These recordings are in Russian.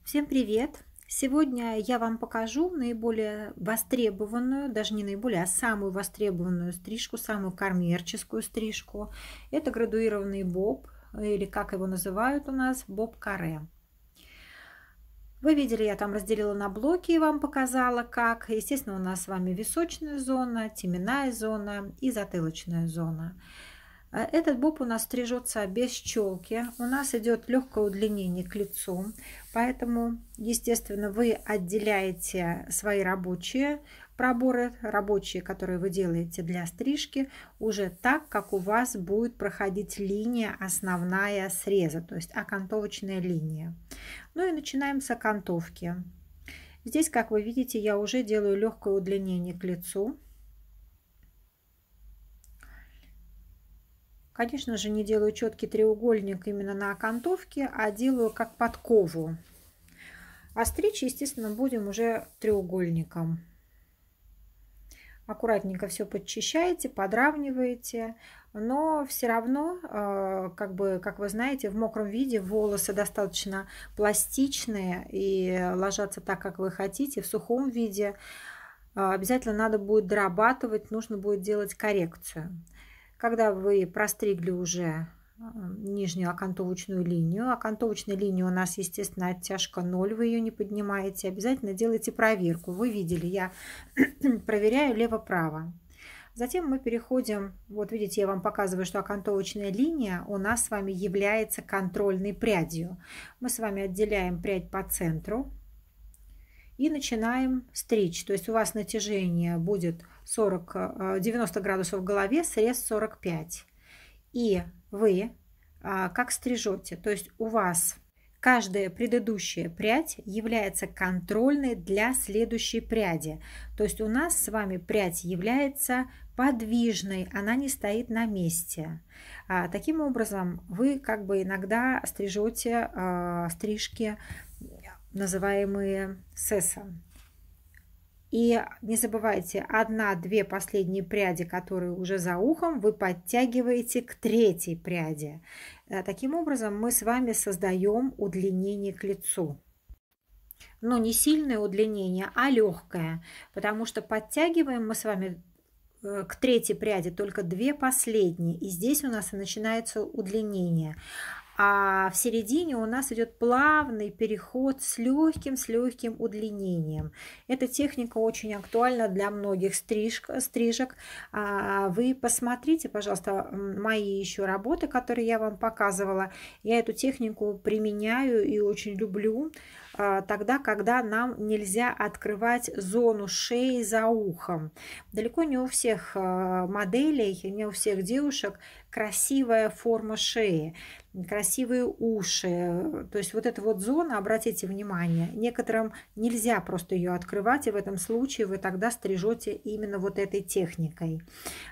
Всем привет! Сегодня я вам покажу наиболее востребованную, даже не наиболее, а самую востребованную стрижку, самую коммерческую стрижку. Это градуированный боб, или как его называют у нас, боб-каре. Вы видели, я там разделила на блоки и вам показала, как. Естественно, у нас с вами височная зона, теменная зона и затылочная зона. Этот боб у нас стрижется без челки. У нас идет легкое удлинение к лицу. Поэтому, естественно, вы отделяете свои рабочие проборы, рабочие, которые вы делаете для стрижки, уже так, как у вас будет проходить линия основная среза, то есть окантовочная линия. Ну и начинаем с окантовки. Здесь, как вы видите, я уже делаю легкое удлинение к лицу. Конечно же, не делаю четкий треугольник именно на окантовке, а делаю как подкову. А стричь, естественно, будем уже треугольником. Аккуратненько все подчищаете, подравниваете, но все равно, как вы знаете, в мокром виде волосы достаточно пластичные и ложатся так, как вы хотите. В сухом виде обязательно надо будет дорабатывать, нужно будет делать коррекцию. Когда вы простригли уже нижнюю окантовочную линию, окантовочная линия у нас, естественно, оттяжка 0, вы ее не поднимаете, обязательно делайте проверку. Вы видели, я проверяю лево-право. Затем мы переходим, вот видите, я вам показываю, что окантовочная линия у нас с вами является контрольной прядью. Мы с вами отделяем прядь по центру и начинаем стричь. То есть у вас натяжение будет 90 градусов в голове, срез 45. И вы как стрижете, то есть у вас каждая предыдущая прядь является контрольной для следующей пряди. То есть у нас с вами прядь является подвижной, она не стоит на месте. Таким образом, вы как бы иногда стрижете стрижки, называемые сессо. И не забывайте, 1-2 последние пряди, которые уже за ухом, вы подтягиваете к третьей пряди. Таким образом, мы с вами создаем удлинение к лицу. Но не сильное удлинение, а легкое, потому что подтягиваем мы с вами к третьей пряди только 2 последние. И здесь у нас и начинается удлинение. А в середине у нас идет плавный переход с легким удлинением. Эта техника очень актуальна для многих стрижек. Вы посмотрите, пожалуйста, мои еще работы, которые я вам показывала. Я эту технику применяю и очень люблю тогда, когда нам нельзя открывать зону шеи за ухом. Далеко не у всех моделей, не у всех девушек красивая форма шеи, красивые уши. То есть вот эта вот зона, обратите внимание, некоторым нельзя просто ее открывать, и в этом случае вы тогда стрижете именно вот этой техникой.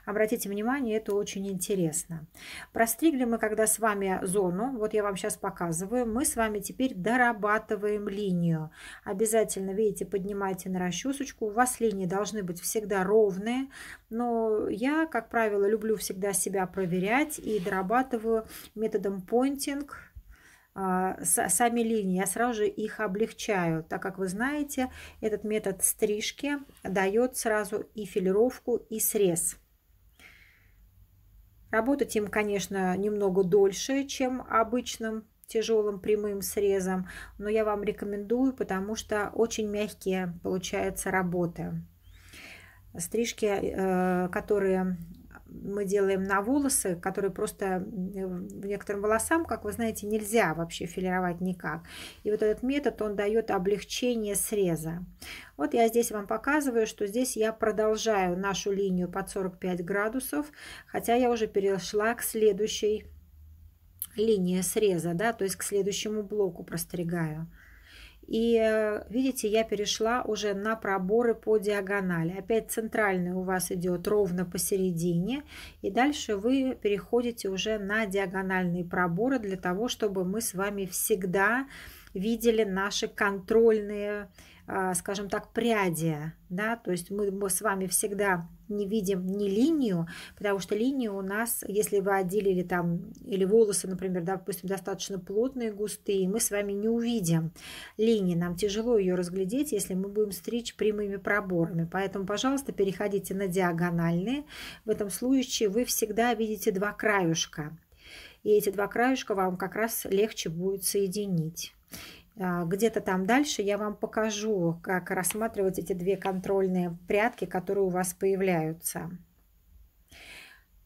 Обратите внимание, это очень интересно. Простригли мы когда с вами зону, вот я вам сейчас показываю, мы с вами теперь дорабатываем линию. Обязательно, видите, поднимайте на расчесочку, у вас линии должны быть всегда ровные, но я, как правило, люблю всегда себя проверять и дорабатываю методом поинтинг сами линии. Я сразу же их облегчаю, так как вы знаете, этот метод стрижки дает сразу и филировку, и срез. Работать им, конечно, немного дольше, чем обычным тяжелым прямым срезом, но я вам рекомендую, потому что очень мягкие получаются работы. Стрижки, которые мы делаем на волосы, которые просто в некоторым волосам, как вы знаете, нельзя вообще филировать никак. И вот этот метод, он дает облегчение среза. Вот я здесь вам показываю, что здесь я продолжаю нашу линию под 45 градусов, хотя я уже перешла к следующей линии среза, да, то есть к следующему блоку простригаю. И видите, я перешла уже на проборы по диагонали. Опять центральный у вас идет ровно посередине. И дальше вы переходите уже на диагональные проборы для того, чтобы мы с вами всегда видели наши контрольные, скажем так, пряди, да, то есть мы с вами всегда не видим ни линию, потому что линию у нас, если вы отделили там, или волосы, например, допустим, достаточно плотные, густые, мы с вами не увидим линии, нам тяжело ее разглядеть, если мы будем стричь прямыми проборами, поэтому, пожалуйста, переходите на диагональные, в этом случае вы всегда видите два краюшка, и эти два краюшка вам как раз легче будет соединить. Где-то там дальше я вам покажу, как рассматривать эти две контрольные прядки, которые у вас появляются.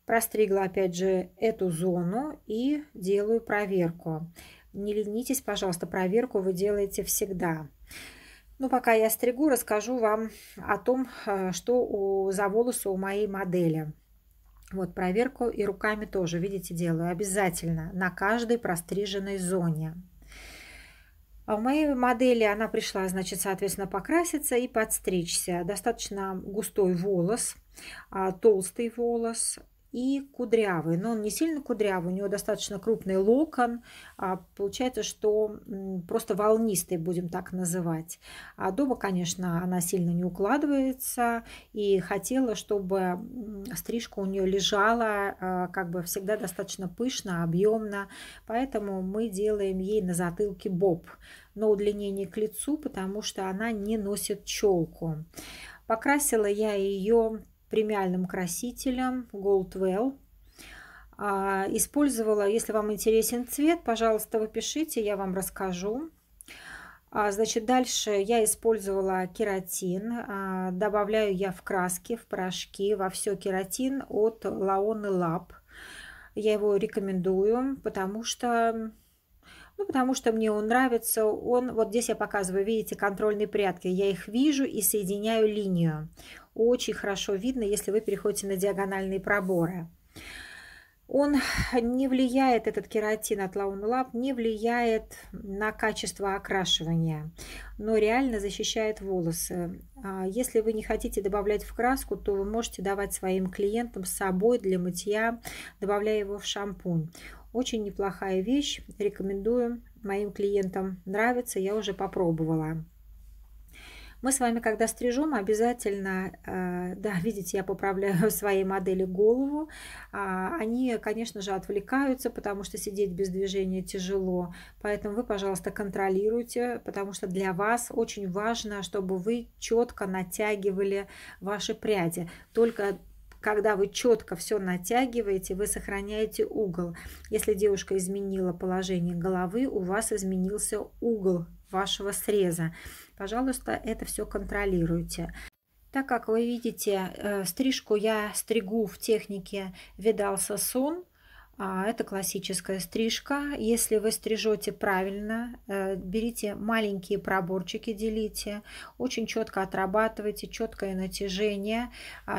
Простригла опять же эту зону и делаю проверку. Не ленитесь, пожалуйста, проверку вы делаете всегда. Ну, пока я стригу, расскажу вам о том, что за волосы у моей модели. Вот проверку и руками тоже, видите, делаю обязательно на каждой простриженной зоне. А у моей модели она пришла, значит, соответственно, покраситься и подстричься. Достаточно густой волос, толстый волос и кудрявый. Но он не сильно кудрявый, у него достаточно крупный локон. Получается, что просто волнистый, будем так называть. А дома, конечно, она сильно не укладывается. И хотела, чтобы стрижка у нее лежала как бы всегда достаточно пышно, объемно. Поэтому мы делаем ей на затылке боб. Но удлинение к лицу, потому что она не носит челку. Покрасила я ее премиальным красителем Goldwell. Использовала, если вам интересен цвет, пожалуйста, вы пишите, я вам расскажу. Значит, дальше я использовала кератин. Добавляю я в краски, в порошки, во все кератин от Laone Lab. Я его рекомендую, потому что мне он нравится. Вот здесь я показываю, видите, контрольные прядки. Я их вижу и соединяю линию. Очень хорошо видно, если вы переходите на диагональные проборы. Он не влияет, этот кератин от Laone Lab, не влияет на качество окрашивания, но реально защищает волосы. Если вы не хотите добавлять в краску, то вы можете давать своим клиентам с собой для мытья, добавляя его в шампунь. Очень неплохая вещь, рекомендую моим клиентам. Нравится, я уже попробовала. Мы с вами, когда стрижем, обязательно, да, видите, я поправляю своей модели голову. Они, конечно же, отвлекаются, потому что сидеть без движения тяжело. Поэтому вы, пожалуйста, контролируйте, потому что для вас очень важно, чтобы вы четко натягивали ваши пряди. Только когда вы четко все натягиваете, вы сохраняете угол. Если девушка изменила положение головы, у вас изменился угол вашего среза. Пожалуйста, это все контролируйте. Так как вы видите, стрижку я стригу в технике Видал-Сассон. Это классическая стрижка. Если вы стрижете правильно, берите маленькие проборчики, делите, очень четко отрабатывайте, четкое натяжение,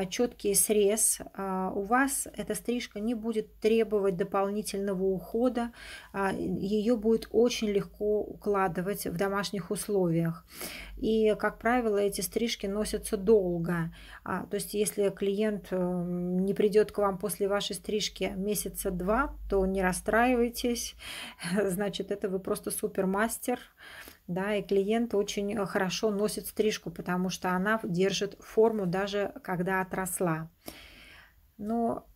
четкий срез. У вас эта стрижка не будет требовать дополнительного ухода, ее будет очень легко укладывать в домашних условиях. И, как правило, эти стрижки носятся долго. То есть, если клиент не придет к вам после вашей стрижки месяца два, то не расстраивайтесь. Значит, это вы просто супермастер. Да, и клиент очень хорошо носит стрижку, потому что она держит форму, даже когда отросла. Но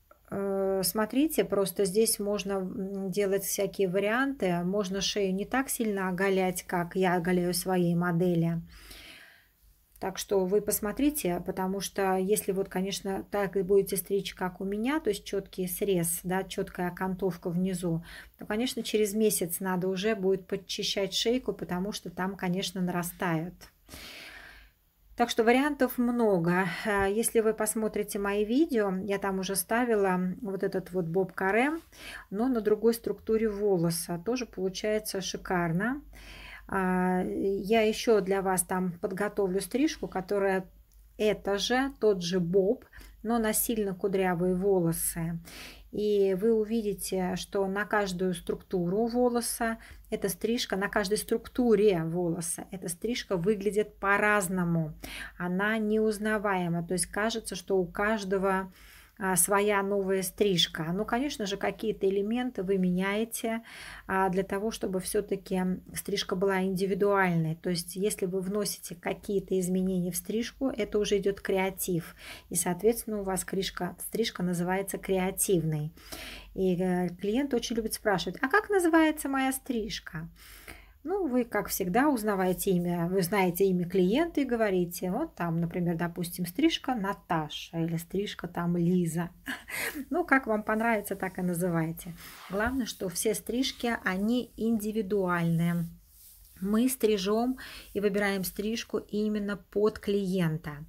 смотрите, просто здесь можно делать всякие варианты. Можно шею не так сильно оголять, как я оголяю своей модели. Так что вы посмотрите, потому что если вот, конечно, так и будете стричь, как у меня, то есть четкий срез, да, четкая окантовка внизу, то, конечно, через месяц надо уже будет подчищать шейку, потому что там, конечно, нарастают. Так что вариантов много. Если вы посмотрите мои видео, я там уже ставила вот этот вот боб-каре, но на другой структуре волоса. Тоже получается шикарно. Я еще для вас там подготовлю стрижку, которая тот же боб, но на сильно кудрявые волосы. И вы увидите, что на каждую структуру волоса эта стрижка, на каждой структуре волоса эта стрижка выглядит по-разному. Она неузнаваема. То есть кажется, что у каждого своя новая стрижка. Ну, конечно же, какие-то элементы вы меняете для того, чтобы все-таки стрижка была индивидуальной. То есть, если вы вносите какие-то изменения в стрижку, это уже идет креатив. И, соответственно, у вас стрижка называется креативной. И клиент очень любит спрашивать, а как называется моя стрижка? Ну, вы, как всегда, узнаваете имя, вы знаете имя клиента и говорите, вот там, например, допустим, стрижка Наташа или стрижка там Лиза. Ну, как вам понравится, так и называйте. Главное, что все стрижки, они индивидуальные. Мы стрижем и выбираем стрижку именно под клиента.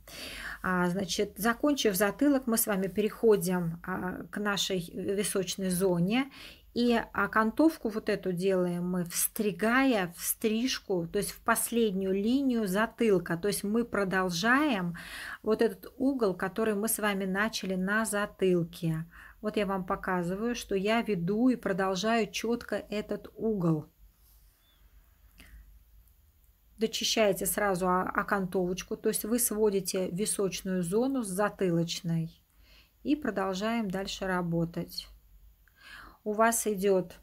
Значит, закончив затылок, мы с вами переходим к нашей височной зоне. И окантовку вот эту делаем мы, встригая в стрижку, то есть в последнюю линию затылка. То есть мы продолжаем вот этот угол, который мы с вами начали на затылке. Вот я вам показываю, что я веду и продолжаю четко этот угол. Дочищаете сразу окантовочку, то есть вы сводите височную зону с затылочной. И продолжаем дальше работать. У вас идет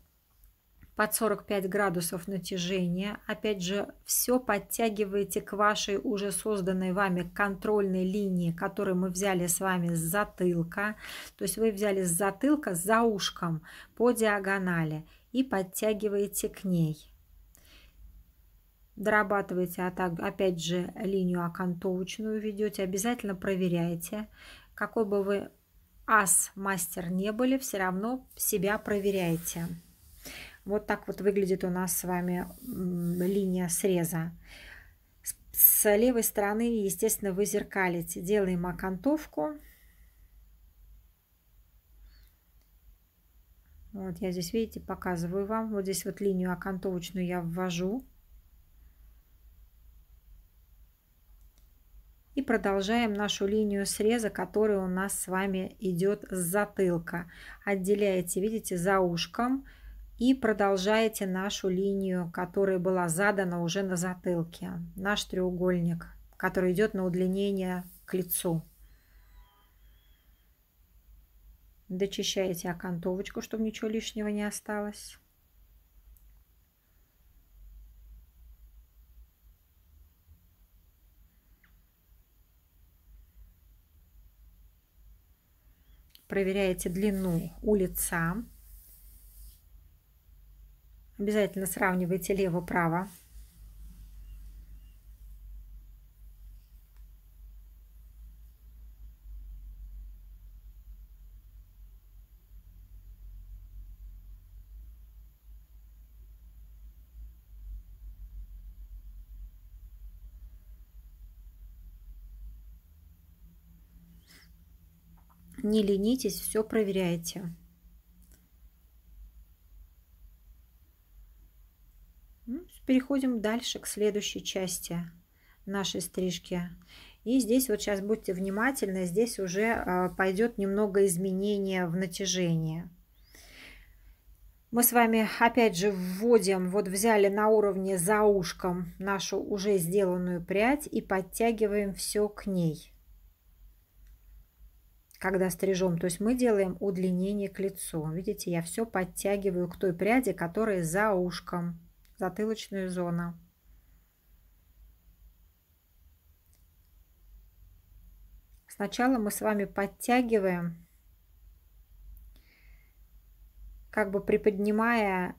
под 45 градусов натяжения. Опять же, все подтягиваете к вашей уже созданной вами контрольной линии, которую мы взяли с вами с затылка. То есть вы взяли с затылка за ушком по диагонали и подтягиваете к ней. Дорабатываете опять же линию окантовочную ведете. Обязательно проверяйте, какой бы вы мастер не были, все равно себя проверяйте. Вот так вот выглядит у нас с вами линия среза. С левой стороны, естественно, вы зеркалите. Делаем окантовку. Вот я здесь, видите, показываю вам. Вот здесь вот линию окантовочную я ввожу. И продолжаем нашу линию среза, которая у нас с вами идет с затылка. Отделяете, видите, за ушком и продолжаете нашу линию, которая была задана уже на затылке. Наш треугольник, который идет на удлинение к лицу. Дочищаете окантовочку, чтобы ничего лишнего не осталось. Проверяете длину у лица. Обязательно сравнивайте лево-право. Не ленитесь, все проверяйте. Переходим дальше к следующей части нашей стрижки. И здесь вот сейчас будьте внимательны, здесь уже пойдет немного изменения в натяжении. Мы с вами опять же вводим, вот взяли на уровне за ушком нашу уже сделанную прядь и подтягиваем все к ней. Когда стрижем, то есть мы делаем удлинение к лицу. Видите, я все подтягиваю к той пряди, которая за ушком, затылочную зону. Сначала мы с вами подтягиваем, как бы приподнимая,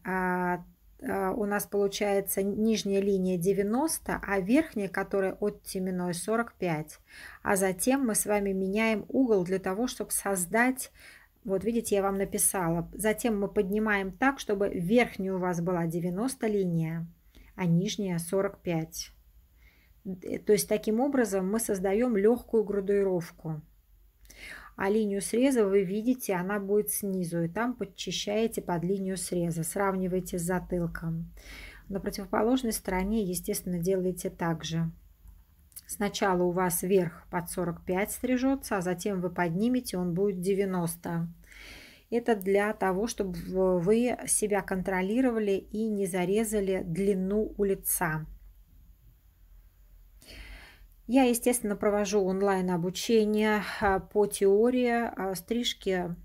у нас получается нижняя линия 90, а верхняя, которая от теменной, 45. А затем мы с вами меняем угол для того, чтобы создать, вот видите, я вам написала, затем мы поднимаем так, чтобы верхняя у вас была 90 линия, а нижняя 45. То есть таким образом мы создаем легкую градуировку. А линию среза вы видите, она будет снизу, и там подчищаете под линию среза, сравниваете с затылком. На противоположной стороне, естественно, делаете так же. Сначала у вас верх под 45 стрижется, а затем вы поднимете, он будет 90. Это для того, чтобы вы себя контролировали и не зарезали длину у лица. Я, естественно, провожу онлайн-обучение по теории стрижки.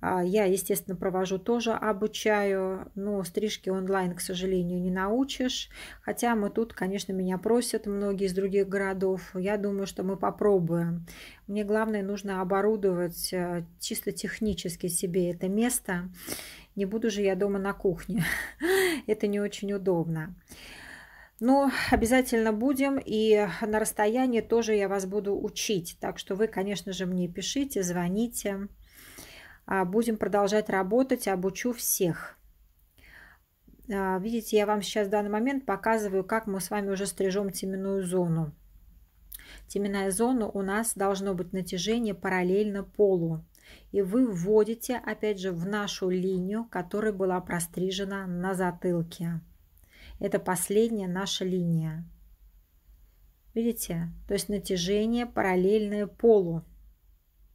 Я, естественно, провожу тоже, обучаю, но стрижки онлайн, к сожалению, не научишь. Хотя мы тут, конечно, меня просят многие из других городов. Я думаю, что мы попробуем. Мне главное, нужно оборудовать чисто технически себе это место. Не буду же я дома на кухне. Это не очень удобно. Но обязательно будем, и на расстоянии тоже я вас буду учить. Так что вы, конечно же, мне пишите, звоните. Будем продолжать работать, обучу всех. Видите, я вам сейчас в данный момент показываю, как мы с вами уже стрижем теменную зону. Теменная зона у нас должно быть натяжение параллельно полу. И вы вводите, опять же, в нашу линию, которая была прострижена на затылке. Это последняя наша линия. Видите? То есть натяжение параллельное полу.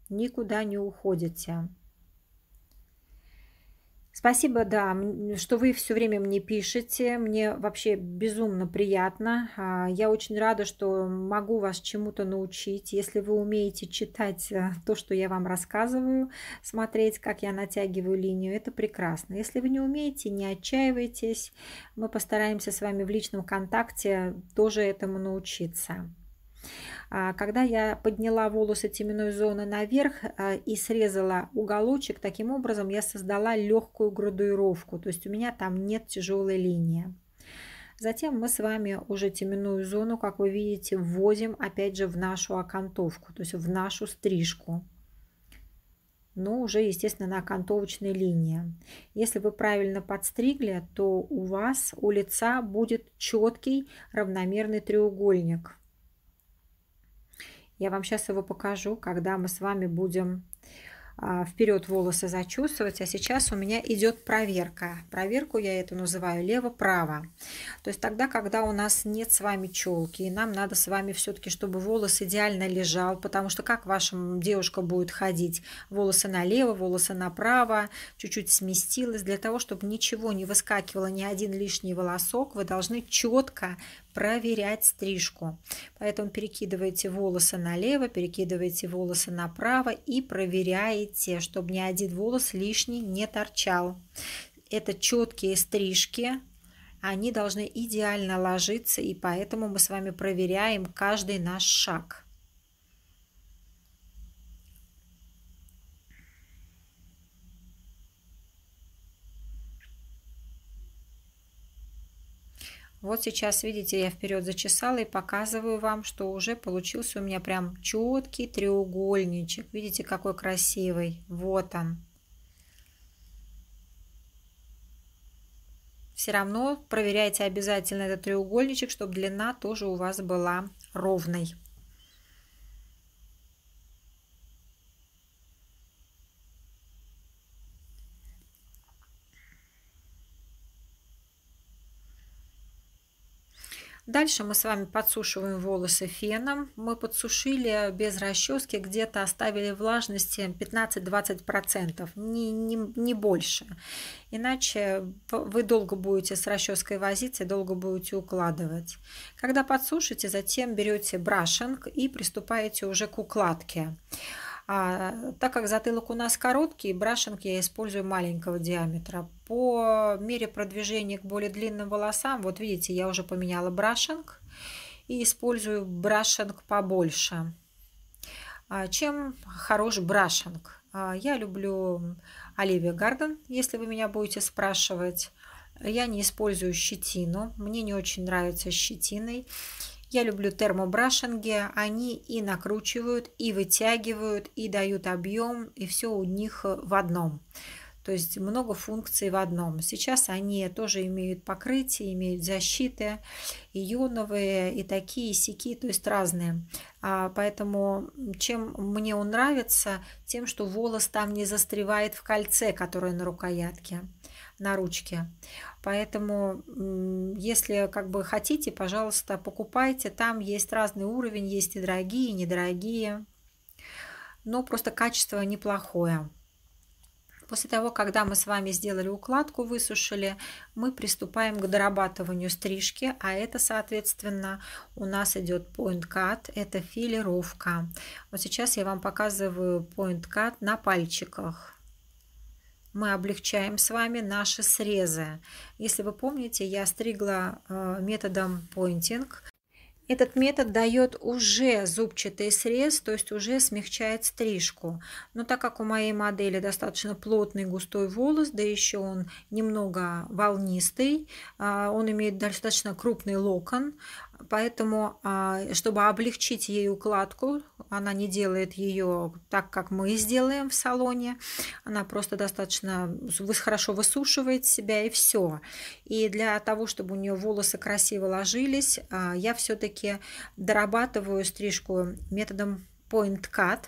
Никуда не уходите. Спасибо, да, что вы все время мне пишете. Мне вообще безумно приятно. Я очень рада, что могу вас чему-то научить. Если вы умеете читать то, что я вам рассказываю, смотреть, как я натягиваю линию, это прекрасно. Если вы не умеете, не отчаивайтесь. Мы постараемся с вами в личном контакте тоже этому научиться. Когда я подняла волосы теменной зоны наверх и срезала уголочек, таким образом я создала легкую градуировку, то есть у меня там нет тяжелой линии. Затем мы с вами уже теменную зону, как вы видите, вводим опять же в нашу окантовку, то есть в нашу стрижку. Но уже, естественно, на окантовочной линии. Если вы правильно подстригли, то у вас у лица будет четкий равномерный треугольник. Я вам сейчас его покажу, когда мы с вами будем вперед волосы зачесывать. А сейчас у меня идет проверка. Проверку я эту называю лево-право. То есть тогда, когда у нас нет с вами челки, и нам надо с вами все-таки, чтобы волос идеально лежал, потому что как ваша девушка будет ходить? Волосы налево, волосы направо, чуть-чуть сместилась. Для того, чтобы ничего не выскакивало, ни один лишний волосок, вы должны четко проверять стрижку. Поэтому перекидываете волосы налево, перекидываете волосы направо и проверяете, чтобы ни один волос лишний не торчал. Это четкие стрижки, они должны идеально ложиться, и поэтому мы с вами проверяем каждый наш шаг. Вот сейчас, видите, я вперед зачесала и показываю вам, что уже получился у меня прям четкий треугольничек. Видите, какой красивый. Вот он. Все равно проверяйте обязательно этот треугольничек, чтобы длина тоже у вас была ровной. Дальше мы с вами подсушиваем волосы феном. Мы подсушили без расчески, где-то оставили влажности 15-20%, не больше. Иначе вы долго будете с расческой возиться, долго будете укладывать. Когда подсушите, затем берете брашинг и приступаете уже к укладке. Так как затылок у нас короткий, брашинг я использую маленького диаметра. По мере продвижения к более длинным волосам, вот видите, я уже поменяла брашинг и использую брашинг побольше. Чем хорош брашинг? Я люблю Olivia Garden, если вы меня будете спрашивать. Я не использую щетину, мне не очень нравится щетиной. Я люблю термобрашинги, они и накручивают, и вытягивают, и дают объем, и все у них в одном. То есть много функций в одном. Сейчас они тоже имеют покрытие, имеют защиты, ионовые, и такие, и сякие, то есть разные. Поэтому чем мне он нравится, тем, что волос там не застревает в кольце, которое на рукоятке, на ручке. Поэтому, если как бы хотите, пожалуйста, покупайте. Там есть разный уровень, есть и дорогие, и недорогие. Но просто качество неплохое. После того, когда мы с вами сделали укладку, высушили, мы приступаем к дорабатыванию стрижки, а это, соответственно, у нас идет point cut, это филировка. Вот сейчас я вам показываю point cut на пальчиках. Мы облегчаем с вами наши срезы. Если вы помните, я стригла методом pointing. Этот метод дает уже зубчатый срез, то есть уже смягчает стрижку. Но так как у моей модели достаточно плотный густой волос, да еще он немного волнистый, он имеет достаточно крупный локон, поэтому, чтобы облегчить ей укладку, она не делает ее так, как мы сделаем в салоне. Она просто достаточно хорошо высушивает себя и все. И для того, чтобы у нее волосы красиво ложились, я все-таки дорабатываю стрижку методом point cut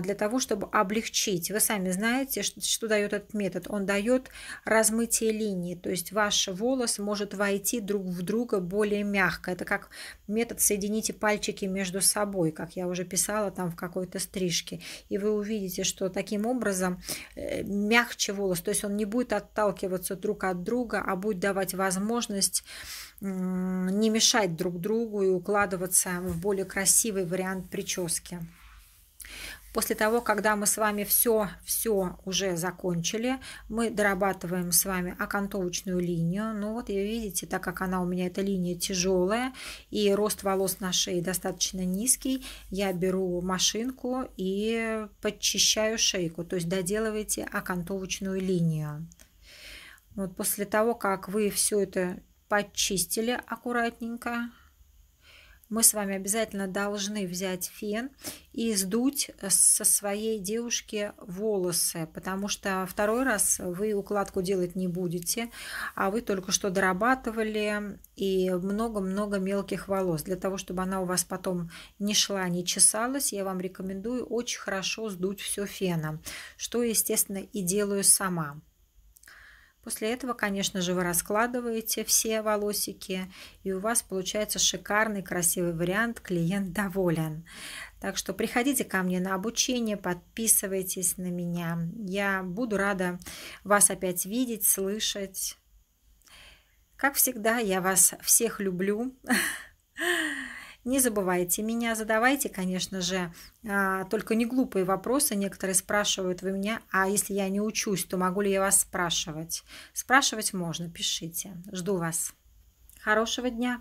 для того, чтобы облегчить. Вы сами знаете, что дает этот метод. Он дает размытие линий, то есть ваш волос может войти друг в друга более мягко. Это как метод «соедините пальчики между собой», как я уже писала там в какой-то стрижке. И вы увидите, что таким образом мягче волос, то есть он не будет отталкиваться друг от друга, а будет давать возможность не мешать друг другу и укладываться в более красивый вариант прически. После того, когда мы с вами все уже закончили, мы дорабатываем с вами окантовочную линию. Ну вот, видите, так как она у меня, эта линия тяжелая и рост волос на шее достаточно низкий, я беру машинку и подчищаю шейку, то есть доделывайте окантовочную линию. Вот после того, как вы все это подчистили аккуратненько, мы с вами обязательно должны взять фен и сдуть со своей девушки волосы, потому что второй раз вы укладку делать не будете, а вы только что дорабатывали и много-много мелких волос. Для того, чтобы она у вас потом не шла, не чесалась, я вам рекомендую очень хорошо сдуть все феном, что, естественно, и делаю сама. После этого, конечно же, вы раскладываете все волосики, и у вас получается шикарный, красивый вариант, клиент доволен. Так что приходите ко мне на обучение, подписывайтесь на меня. Я буду рада вас опять видеть, слышать. Как всегда, я вас всех люблю. Не забывайте меня, задавайте, конечно же, только не глупые вопросы. Некоторые спрашивают вы меня, а если я не учусь, то могу ли я вас спрашивать? Спрашивать можно, пишите. Жду вас. Хорошего дня!